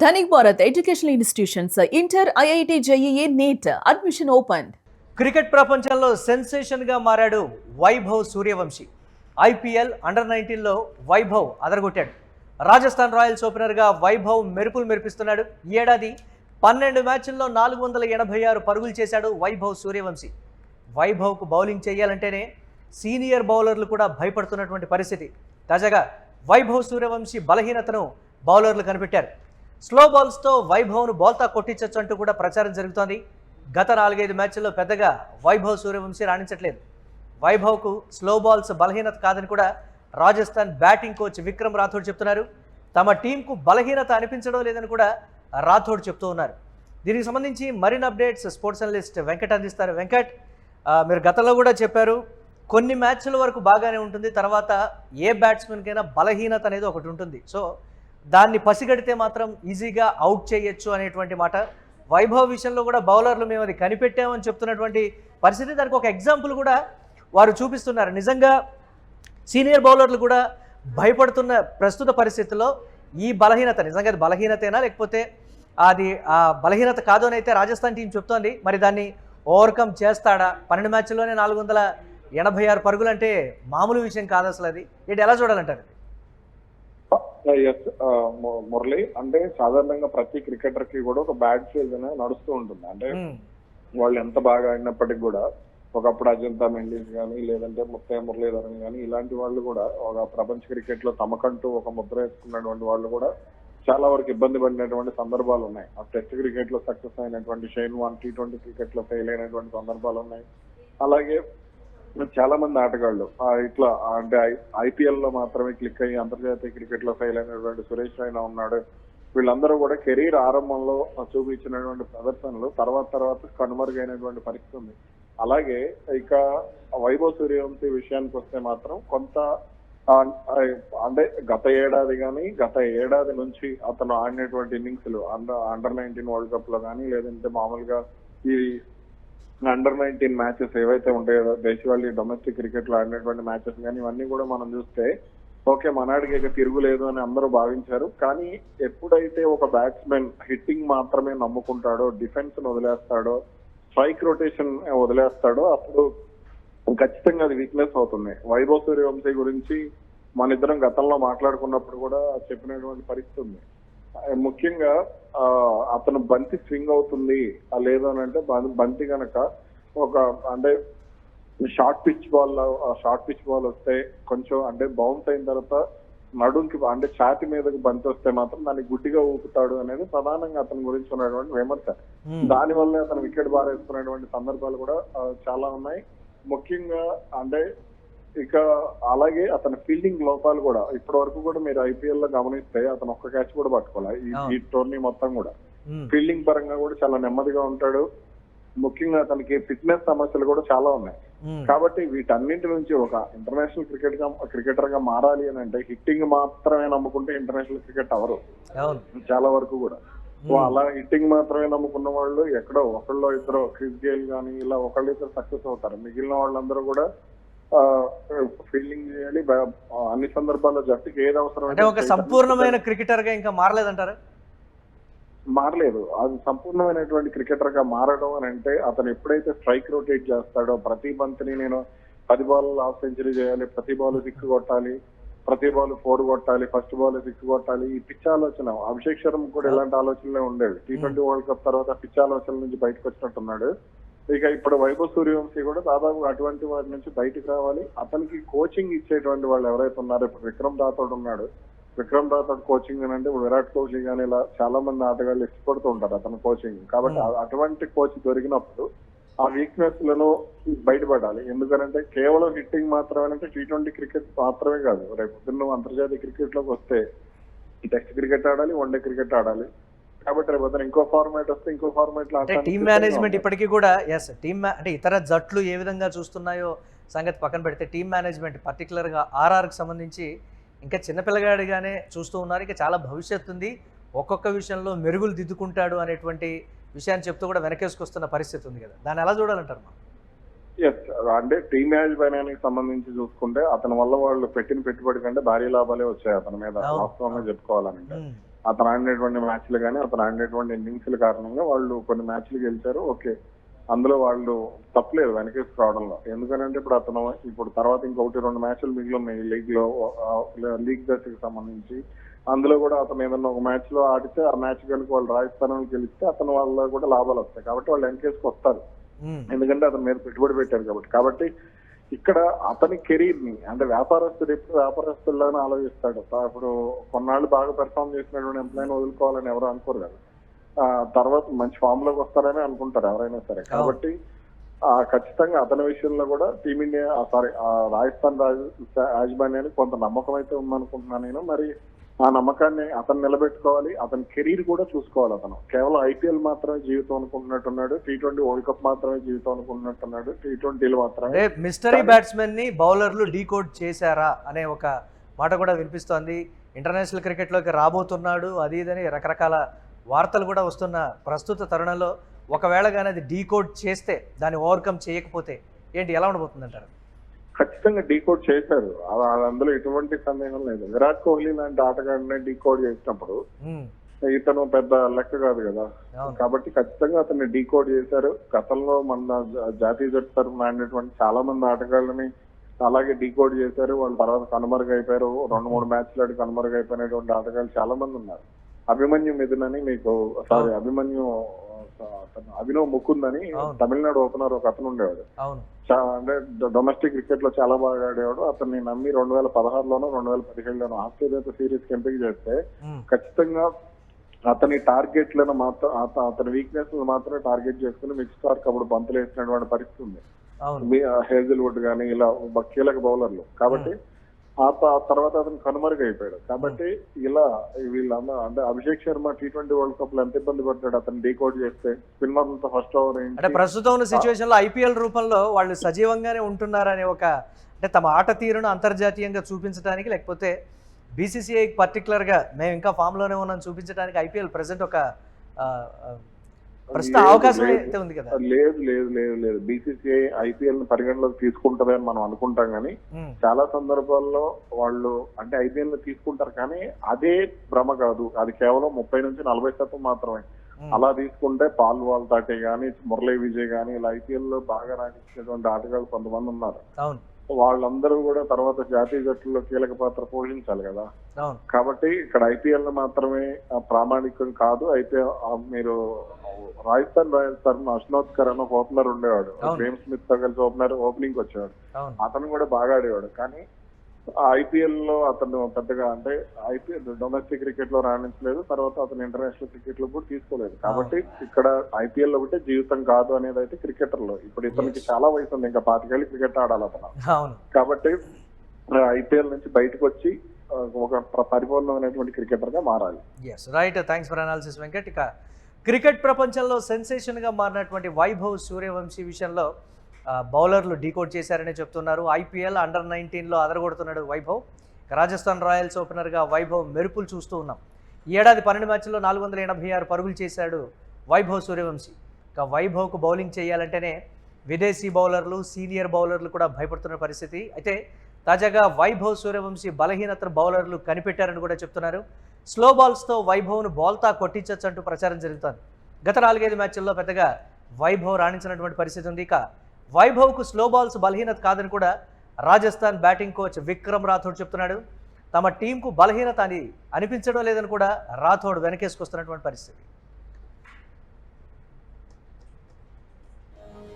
Dhanik Bharat Educational Institutions, Inter, IIT, JEE, NEET, admission opened. Cricket ప్రపంచంలో సెన్సేషన్గా మారాడు Vaibhav Suryavanshi. IPL అండర్-19లో Vaibhav అదరగొట్టాడు. Rajasthan Royals ఓపెనర్గా వైభవ్ మెరుపులు మెరిపిస్తున్నాడు. ఈ ఏడాది 12 మ్యాచ్ల్లో 486 పరుగులు చేశాడు వైభవ్ సూర్యవంశీ. వైభవ్కు బౌలింగ్ చేయాలంటేనే సీనియర్ బౌలర్లు కూడా భయపడుతున్నటువంటి పరిస్థితి. తాజాగా వైభవ్ సూర్యవంశీ బలహీనతను బౌలర్లు కనిపెట్టారు. స్లో బాల్స్తో వైభవ్ను బౌల్తా కొట్టించొచ్చు అంటూ కూడా ప్రచారం జరుగుతోంది. గత 4-5 మ్యాచ్ల్లో పెద్దగా వైభవ్ సూర్యవంశీ రాణించట్లేదు. వైభవ్కు స్లో బాల్స్ బలహీనత కాదని కూడా రాజస్థాన్ బ్యాటింగ్ కోచ్ విక్రమ్ రాథోడ్ చెప్తున్నారు. తమ టీంకు బలహీనత అనిపించడం లేదని కూడా రాథోడ్ చెప్తూ ఉన్నారు. దీనికి సంబంధించి మరిన్ని అప్డేట్స్ స్పోర్ట్స్ అనలిస్ట్ వెంకట్ అందిస్తారు. వెంకట్, మీరు గతంలో కూడా చెప్పారు కొన్ని మ్యాచ్ల వరకు బాగానే ఉంటుంది, తర్వాత ఏ బ్యాట్స్మెన్కైనా బలహీనత అనేది ఒకటి ఉంటుంది, సో దాన్ని పసిగడితే మాత్రం ఈజీగా అవుట్ చేయొచ్చు అనేటువంటి మాట. వైభవ్ విషయంలో కూడా బౌలర్లు మేము అది కనిపెట్టామని చెప్తున్నటువంటి పరిస్థితి. దానికి ఒక ఎగ్జాంపుల్ కూడా వారు చూపిస్తున్నారు. నిజంగా సీనియర్ బౌలర్లు కూడా భయపడుతున్న ప్రస్తుత పరిస్థితుల్లో ఈ బలహీనత నిజంగా అది బలహీనతేనా లేకపోతే అది బలహీనత కాదు అని అయితే రాజస్థాన్ టీం చెప్తోంది. మరి దాన్ని ఓవర్కమ్ చేస్తాడా? 12 మ్యాచ్ల్లోనే 486 పరుగులు అంటే మామూలు విషయం కాదు అసలు. అది ఏంటి, ఎలా చూడాలంటారు? మురళి, అంటే సాధారణంగా ప్రతి క్రికెటర్ కి కూడా ఒక బ్యాడ్ ఫేజ్ అనేది నడుస్తూ ఉంటుంది. అంటే వాళ్ళు ఎంత బాగా ఆడినప్పటికీ కూడా ఒకప్పుడు అజంతా మెండిస్ కానీ లేదంటే ముత్తయ్య మురళీధరన్ కానీ ఇలాంటి వాళ్ళు కూడా ఒక ప్రపంచ క్రికెట్ లో తమకంటూ ఒక ముద్ర వేసుకున్నటువంటి వాళ్ళు కూడా చాలా వరకు ఇబ్బంది పడినటువంటి సందర్భాలు ఉన్నాయి. ఆ టెస్ట్ క్రికెట్ లో సక్సెస్ అయినటువంటి షైన్ వాన్ T20 క్రికెట్ లో ఫెయిల్ అయినటువంటి సందర్భాలు ఉన్నాయి. అలాగే చాలా మంది ఆటగాళ్ళు ఇట్లా అంటే ఐపీఎల్ లో మాత్రమే క్లిక్ అయ్యి అంతర్జాతీయ క్రికెట్ లో ఫెయిల్ అయినటువంటి సురేష్ రైనా ఉన్నాడు. వీళ్ళందరూ కూడా కెరీర్ ఆరంభంలో చూపించినటువంటి ప్రదర్శనలు తర్వాత కనుమరుగైనటువంటి పరిస్థితి ఉంది. అలాగే ఇక వైభవ్ సూర్యవంశీ విషయానికి వస్తే మాత్రం కొంత అంటే గత ఏడాది నుంచి అతను ఆడినటువంటి ఇన్నింగ్స్లు అండర్-19 వరల్డ్ కప్ లో కానీ లేదంటే మామూలుగా ఈ అండర్-19 మ్యాచెస్ ఏవైతే ఉంటాయో దేశవాళీ డొమెస్టిక్ క్రికెట్ లో ఆడినటువంటి మ్యాచెస్ కానీ ఇవన్నీ కూడా మనం చూస్తే ఓకే మనాడికి ఇక తిరుగులేదు అని అందరూ భావించారు. కానీ ఎప్పుడైతే ఒక బ్యాట్స్మెన్ హిట్టింగ్ మాత్రమే నమ్ముకుంటాడో, డిఫెన్స్ వదిలేస్తాడో, స్ట్రైక్ రొటేషన్ వదిలేస్తాడో అప్పుడు ఖచ్చితంగా అది వీక్నెస్ అవుతుంది. వైభవ్ సూర్యవంశీ గురించి మన ఇద్దరం గతంలో మాట్లాడుకున్నప్పుడు కూడా చెప్పినటువంటి పరిస్థితి ఉంది. ముఖ్యంగా అతను బంతి స్వింగ్ అవుతుంది లేదు అని అంటే బంతి కనుక ఒక అంటే షార్ట్ పిచ్ బాల్ వస్తే కొంచెం అంటే బౌన్స్ అయిన తర్వాత నడుంకి అంటే ఛాతి మీదకి బంతి వస్తే మాత్రం దాన్ని గుడ్డిగా ఊపుతాడు అనేది ప్రధానంగా అతని గురించి ఉన్నటువంటి విమర్శ. దానివల్లే అతను వికెట్ బారేసుకునేటువంటి సందర్భాలు కూడా చాలా ఉన్నాయి. ముఖ్యంగా అంటే ఇక అలాగే అతని ఫీల్డింగ్ లోపాలు కూడా ఇప్పటి వరకు కూడా మీరు ఐపీఎల్ లో గమనిస్తే అతను ఒక్క క్యాచ్ కూడా పట్టుకోవాలి. ఈ టోర్నీ మొత్తం కూడా ఫీల్డింగ్ పరంగా కూడా చాలా నెమ్మదిగా ఉంటాడు. ముఖ్యంగా అతనికి ఫిట్నెస్ సమస్యలు కూడా చాలా ఉన్నాయి. కాబట్టి వీటన్నింటి నుంచి ఒక ఇంటర్నేషనల్ క్రికెటర్ గా మారాలి అని అంటే హిట్టింగ్ మాత్రమే నమ్ముకుంటే ఇంటర్నేషనల్ క్రికెట్ అవరు చాలా వరకు కూడా. అలా హిట్టింగ్ మాత్రమే నమ్ముకున్న వాళ్ళు ఎక్కడో ఒకళ్ళో ఇద్దరు క్రిస్ గేల్ కానీ ఇలా ఒకళ్ళిద్దరు సక్సెస్ అవుతారు. మిగిలిన వాళ్ళందరూ కూడా ఫీల్డింగ్ చేయాలి. అన్ని సందర్భాల్లో జట్టుకి ఏది అవసరం అంటే ఒక సంపూర్ణమైన క్రికెటర్ గా ఇంకా మారలేదంటారా? మారలేదు. అది సంపూర్ణమైనటువంటి క్రికెటర్ గా మారడం అని అంటే అతను ఎప్పుడైతే స్ట్రైక్ రొటేట్ చేస్తాడో, ప్రతి బంతిని నేను 10 బాల్ హాఫ్ సెంచరీ చేయాలి, ప్రతి బాల్ 6 కొట్టాలి, ప్రతి బాల్ 4 కొట్టాలి, ఫస్ట్ బాల్ 6 కొట్టాలి, ఈ పిచ్ ఆలోచన అభిషేక్ శర్మ కూడా ఇలాంటి ఆలోచనలే ఉండేవి. T20 వరల్డ్ కప్ తర్వాత పిచ్ ఆలోచనల నుంచి బయటకు వచ్చినట్టున్నాడు. ఇక ఇప్పుడు వైభవ్ సూర్యవంశీ కూడా దాదాపు అటువంటి వాటి నుంచి బయటకు రావాలి. అతనికి కోచింగ్ ఇచ్చేటువంటి వాళ్ళు ఎవరైతే ఉన్నారో, ఇప్పుడు విక్రమ్ రాథోడ్ ఉన్నాడు. విక్రమ్ రాథోడ్ కోచింగ్ అంటే ఇప్పుడు విరాట్ కోహ్లీ కానీ ఇలా చాలా మంది ఆటగాళ్ళు ఇష్టపడుతూ ఉంటారు అతని కోచింగ్. కాబట్టి అటువంటి కోచ్ దొరికినప్పుడు ఆ వీక్నెస్ లను బయటపడాలి. ఎందుకంటే కేవలం హిట్టింగ్ మాత్రమే అంటే T20 క్రికెట్ మాత్రమే కాదు, రేపు నువ్వు అంతర్జాతీయ క్రికెట్ లోకి వస్తే టెస్ట్ క్రికెట్ ఆడాలి, వన్డే క్రికెట్ ఆడాలి. కాబట్టి రేపు ఇంకో ఫార్మాట్ వస్తే ఇంకో ఫార్మాట్ లో టీమ్ మేనేజ్మెంట్ ఇప్పటికీ కూడా అంటే ఇతర జట్లు ఏ విధంగా చూస్తున్నాయో సంగతి పక్కన పెడితే టీమ్ మేనేజ్మెంట్ పర్టికులర్ గా RRకి సంబంధించి ఇంకా చిన్నపిల్లగాడిగానే చూస్తూ ఉన్నారు. ఇక చాలా భవిష్యత్తు ఉంది, ఒక్కొక్క విషయంలో మెరుగులు దిద్దుకుంటాడు అనేటువంటి విషయాన్ని చెప్తూ కూడా వెనకేసుకొస్తున్న పరిస్థితి ఉంది కదా, దాన్ని ఎలా చూడాలంటారు? అంటే టీమ్ మేనేజ్మెంట్ సంబంధించి చూసుకుంటే అతని వల్ల వాళ్ళు పెట్టిన పెట్టుబడి కంటే భారీ లాభాలే వచ్చాయి అతని మీద వాస్తవంగా చెప్పుకోవాలంటే. అతను ఆడినటువంటి మ్యాచ్లు కానీ అతను ఆడినటువంటి ఇన్నింగ్స్ల కారణంగా వాళ్ళు కొన్ని మ్యాచ్లు గెలిచారు. ఓకే, అందులో వాళ్ళు తప్పలేదు వెనకేసి రావడంలో. ఎందుకంటే ఇప్పుడు తర్వాత ఇంకొకటి 2 మ్యాచ్లు మిగిలి ఉన్నాయి లీగ్ దశకు సంబంధించి. అందులో కూడా అతను ఏదన్నా ఒక మ్యాచ్ లో ఆడితే ఆ మ్యాచ్ కనుక వాళ్ళు రాజస్థాన్ గెలిస్తే అతను వాళ్ళ కూడా లాభాలు వస్తాయి. కాబట్టి వాళ్ళు వెనకేసుకు వస్తారు, ఎందుకంటే అతని మీద పెట్టుబడి పెట్టారు కాబట్టి. ఇక్కడ అతని కెరీర్ ని అంటే వ్యాపారస్తుడు ఎప్పుడు వ్యాపారస్తుల్లానే ఆలోచిస్తాడు. ఇప్పుడు కొన్నాళ్ళు బాగా పెర్ఫామ్ చేసినటువంటి ఎంప్లాయీని వదులుకోవాలని ఎవరు అనుకోరు కదా. తర్వాత మంచి ఫామ్ లోకి వస్తారని అనుకుంటారు ఎవరైనా సరే. కాబట్టి ఖచ్చితంగా అతని విషయంలో కూడా టీమిండియా రాజస్థాన్ యాజమాన్యానికి కొంత నమ్మకం అయితే ఉందనుకుంటున్నాను నేను. మరి ఆ నమ్మకాన్ని అతను నిలబెట్టుకోవాలి, అతని కెరీర్ కూడా చూసుకోవాలి. అతను కేవలం ఐపీఎల్ మాత్రమే జీవితం అనుకుంటున్నట్టున్నాడు, T20 వరల్డ్ కప్ మాత్రమే జీవితం అనుకుంటున్నట్టున్నాడు, T20లు మాత్రమే. మిస్టరీ బ్యాట్స్మెన్ ని బౌలర్లు డీకోడ్ చేశారా అనే ఒక మాట కూడా వినిపిస్తోంది. ఇంటర్నేషనల్ క్రికెట్లోకి రాబోతున్నాడు అది ఇదని రకరకాల వార్తలు కూడా వస్తున్న ప్రస్తుత తరుణంలో ఒకవేళ కానీ అది డీకోడ్ చేస్తే దాన్ని ఓవర్కమ్ చేయకపోతే ఏంటి, ఎలా ఉండబోతుంది అంటారు? ఖచ్చితంగా డీకోడ్ చేశారు, అందులో ఎటువంటి సందేహం లేదు. విరాట్ కోహ్లీ లాంటి ఆటగాడిని డీకోడ్ చేసినప్పుడు ఇతను పెద్ద లెక్క కాదు కదా. కాబట్టి ఖచ్చితంగా అతన్ని డీకోడ్ చేశారు. గతంలో మన జాతీయ జట్టు తరఫున ఆడినటువంటి చాలా మంది ఆటగాళ్ళని అలాగే డీకోడ్ చేశారు. వాళ్ళ తర్వాత కనుమరుగైపోయారు. 2-3 మ్యాచ్లు ఆడి కనుమరుగైపోయినటువంటి ఆటగాళ్ళు చాలా మంది ఉన్నారు. అభిమన్యు మిథున్ అని అభినవ్ ముకుంద్ అని తమిళనాడు ఓపెనర్ ఒక అతను ఉండేవాడు. అంటే డొమెస్టిక్ క్రికెట్ లో చాలా బాగా ఆడేవాడు. అతన్ని నమ్మి 2016లోనో 2017లోనో ఆస్ట్రేలియాతో సిరీస్ కి ఎంపిక చేస్తే ఖచ్చితంగా అతని టార్గెట్లను మాత్రం అతని వీక్నెస్ మాత్రమే టార్గెట్ చేసుకుని మిక్స్ స్టార్క్ అప్పుడు బంతులు వేసినటువంటి పరిస్థితి ఉంది. హేజిల్వుడ్ గానీ ఇలా కీలక బౌలర్లు. కాబట్టి ఆ తర్వాత అతను కనుమరుగైపోయాడు. కాబట్టి ఇలా వీళ్ళందరూ అంటే Abhishek Sharma T20 world cup లో ఎంత ఇబ్బంది పడ్డాడు అతను డీకోడ్ చేస్తే. స్పిన్నర్లతో ఫస్ట్ ఓవర్ అంటే ప్రస్తుతం ఉన్న సిచ్యువేషన్ లో ఐపీఎల్ రూపంలో వాళ్ళు సజీవంగానే ఉంటున్నారనే ఒక అంటే తమ ఆట తీరును అంతర్జాతీయంగా చూపించడానికి, లేకపోతే బీసీసీఐ పర్టికులర్ గా మేము ఇంకా ఫామ్ లోనే ఉన్నాం చూపించడానికి ఐపీఎల్ ప్రెసెంట్ ఒక ప్రస్తుత అవకాశం అయితే ఉంది కదా. లేదు బీసీసీఐ ఐపీఎల్ ని పరిగణలోకి తీసుకుంటది అని మనం అనుకుంటాం కానీ చాలా సందర్భాల్లో వాళ్ళు అంటే ఐపీఎల్ ని తీసుకుంటారు కానీ అదే భ్రమ కాదు. అది కేవలం 30-40% మాత్రమే. అలా తీసుకుంటే పాల్ వాల్తాటే గానీ మురళీ విజయ్ గానీ ఇలా ఐపీఎల్ లో బాగా రాణించినటువంటి ఆటగాళ్ళు కొంతమంది ఉన్నారు. వాళ్ళందరూ కూడా తర్వాత జాతీయ జట్టులో కీలక పాత్ర పోషించాలి కదా. కాబట్టి ఇక్కడ ఐపీఎల్ మాత్రమే ప్రామాణికం కాదు. అయితే మీరు రాజస్థాన్ రాయల్స్ తరఫున అష్నోద్కర్ అని ఒక ఓపెనర్ ఉండేవాడు. గ్రేమ్ స్మిత్ తో కలిసి ఓపెనింగ్ వచ్చేవాడు. అతను కూడా బాగా ఆడేవాడు. కానీ ఐపీఎల్ లో అతను పెద్దగా అంటే ఐపీఎల్ డొమెస్టిక్ క్రికెట్ లో రాణించలేదు. తర్వాత అతను ఇంటర్నేషనల్ క్రికెట్ లో కూడా తీసుకోలేదు. కాబట్టి ఇక్కడ ఐపీఎల్ ఒకటే జీవితం కాదు అనేది అయితే క్రికెటర్ లో. ఇప్పుడు ఇతనికి చాలా వయసు ఉంది, ఇంకా 25 ఏళ్ళు క్రికెట్ ఆడాలి అతను. కాబట్టి ఐపీఎల్ నుంచి బయటకు వచ్చి ఒక పరిపూర్ణమైనటువంటి క్రికెటర్ గా మారాలి. Right, thanks for analysis Venkat. ఇక క్రికెట్ ప్రపంచంలో సెన్సేషన్ గా మారినటువంటి వైభవ్ సూర్యవంశీ విషయంలో బౌలర్లు డీకోడ్ చేశారని చెప్తున్నారు. ఐపీఎల్ అండర్-19లో అదరగొడుతున్నాడు వైభవ్. రాజస్థాన్ రాయల్స్ ఓపెనర్గా వైభవ్ మెరుపులు చూస్తూ ఉన్నాం. ఈ ఏడాది 12 మ్యాచ్ల్లో 486 పరుగులు చేశాడు వైభవ్ సూర్యవంశీ. ఇక వైభవ్కు బౌలింగ్ చేయాలంటేనే విదేశీ బౌలర్లు, సీనియర్ బౌలర్లు కూడా భయపడుతున్న పరిస్థితి. అయితే తాజాగా వైభవ్ సూర్యవంశీ బలహీనతను బౌలర్లు కనిపెట్టారని కూడా చెప్తున్నారు. స్లో బాల్స్తో వైభవ్ను బౌల్తా కొట్టించచ్చు అంటూ ప్రచారం జరుగుతోంది. గత 4-5 మ్యాచ్ల్లో పెద్దగా వైభవ్ రాణించినటువంటి పరిస్థితి ఉంది. ఇక వైభవ్కు స్లో బాల్స్ బలహీనత కాదని కూడా రాజస్థాన్ బ్యాటింగ్ కోచ్ విక్రమ్ రాథోడ్ చెప్తున్నాడు. తమ టీంకు బలహీనత అని అనిపించడం లేదని కూడా రాథోడ్ వెనకేసుకొస్తున్నటువంటి పరిస్థితి.